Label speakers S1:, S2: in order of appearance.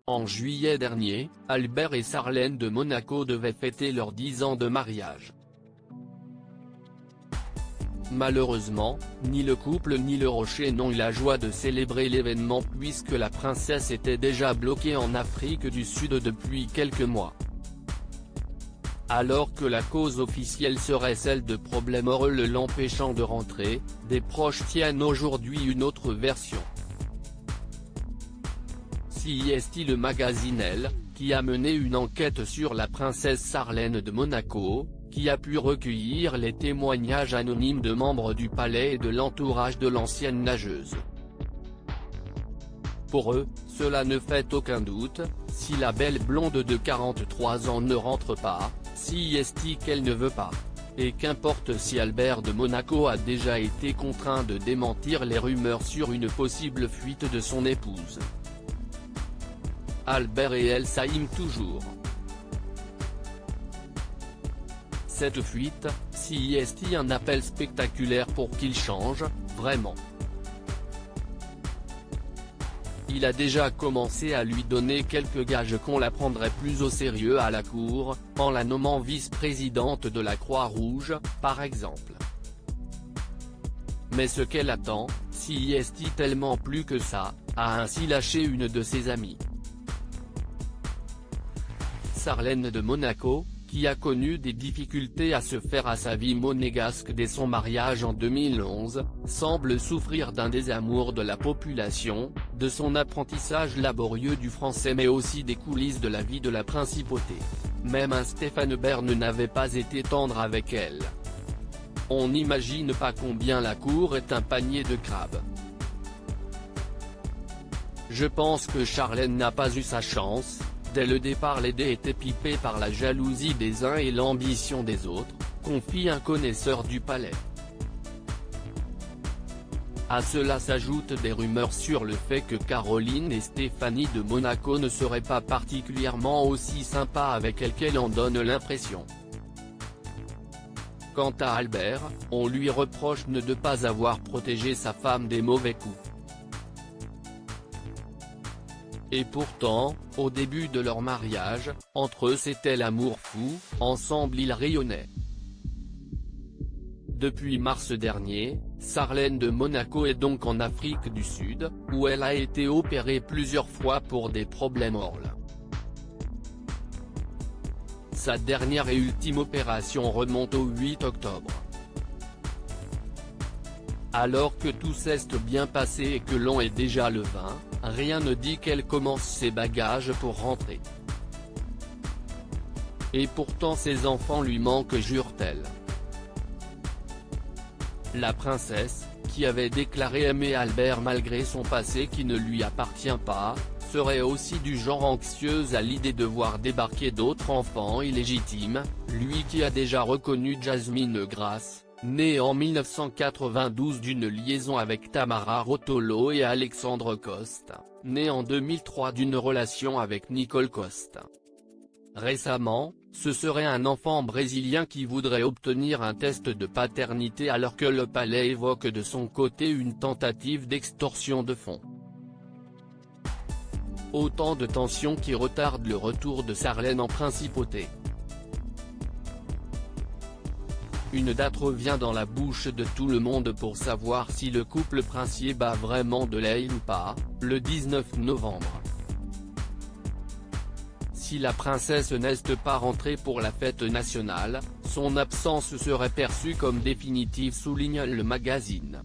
S1: En juillet dernier, Albert et Sarlène de Monaco devaient fêter leurs 10 ans de mariage. Malheureusement, ni le couple ni le Rocher n'ont eu la joie de célébrer l'événement puisque la princesse était déjà bloquée en Afrique du Sud depuis quelques mois. Alors que la cause officielle serait celle de problèmes hormonaux l'empêchant de rentrer, des proches tiennent aujourd'hui une autre version. CIST le magazine Elle, qui a mené une enquête sur la princesse Sarlène de Monaco, qui a pu recueillir les témoignages anonymes de membres du palais et de l'entourage de l'ancienne nageuse. Pour eux, cela ne fait aucun doute, si la belle blonde de 43 ans ne rentre pas, CIST qu'elle ne veut pas. Et qu'importe si Albert de Monaco a déjà été contraint de démentir les rumeurs sur une possible fuite de son épouse. Albert et elle s'aiment toujours. Cette fuite, CIST un appel spectaculaire pour qu'il change, vraiment. Il a déjà commencé à lui donner quelques gages qu'on la prendrait plus au sérieux à la cour, en la nommant vice-présidente de la Croix-Rouge, par exemple. Mais ce qu'elle attend, CIST tellement plus que ça, a ainsi lâché une de ses amies. Sarlène de Monaco, qui a connu des difficultés à se faire à sa vie monégasque dès son mariage en 2011, semble souffrir d'un désamour de la population, de son apprentissage laborieux du français mais aussi des coulisses de la vie de la principauté. Même un Stéphane Bern n'avait pas été tendre avec elle. On n'imagine pas combien la cour est un panier de crabes. Je pense que Sarlène n'a pas eu sa chance. Dès le départ les dés étaient pipés par la jalousie des uns et l'ambition des autres, confie un connaisseur du palais. À cela s'ajoutent des rumeurs sur le fait que Caroline et Stéphanie de Monaco ne seraient pas particulièrement aussi sympas avec elle qu'elle en donne l'impression. Quant à Albert, on lui reproche de ne pas avoir protégé sa femme des mauvais coups. Et pourtant, au début de leur mariage, entre eux c'était l'amour fou, ensemble ils rayonnaient. Depuis mars dernier, Sarlène de Monaco est donc en Afrique du Sud, où elle a été opérée plusieurs fois pour des problèmes hormonaux. Sa dernière et ultime opération remonte au 8 octobre. Alors que tout s'est bien passé et que l'on est déjà le 20, rien ne dit qu'elle commence ses bagages pour rentrer. Et pourtant ses enfants lui manquent, jure-t-elle. La princesse, qui avait déclaré aimer Albert malgré son passé qui ne lui appartient pas, serait aussi du genre anxieuse à l'idée de voir débarquer d'autres enfants illégitimes, lui qui a déjà reconnu Jasmine Grace, née en 1992 d'une liaison avec Tamara Rotolo, et Alexandre Costa, né en 2003 d'une relation avec Nicole Costa. Récemment, ce serait un enfant brésilien qui voudrait obtenir un test de paternité alors que le palais évoque de son côté une tentative d'extorsion de fonds. Autant de tensions qui retardent le retour de Sarlène en principauté. Une date revient dans la bouche de tout le monde pour savoir si le couple princier bat vraiment de l'aile ou pas, le 19 novembre. Si la princesse n'est pas rentrée pour la fête nationale, son absence serait perçue comme définitive, souligne le magazine.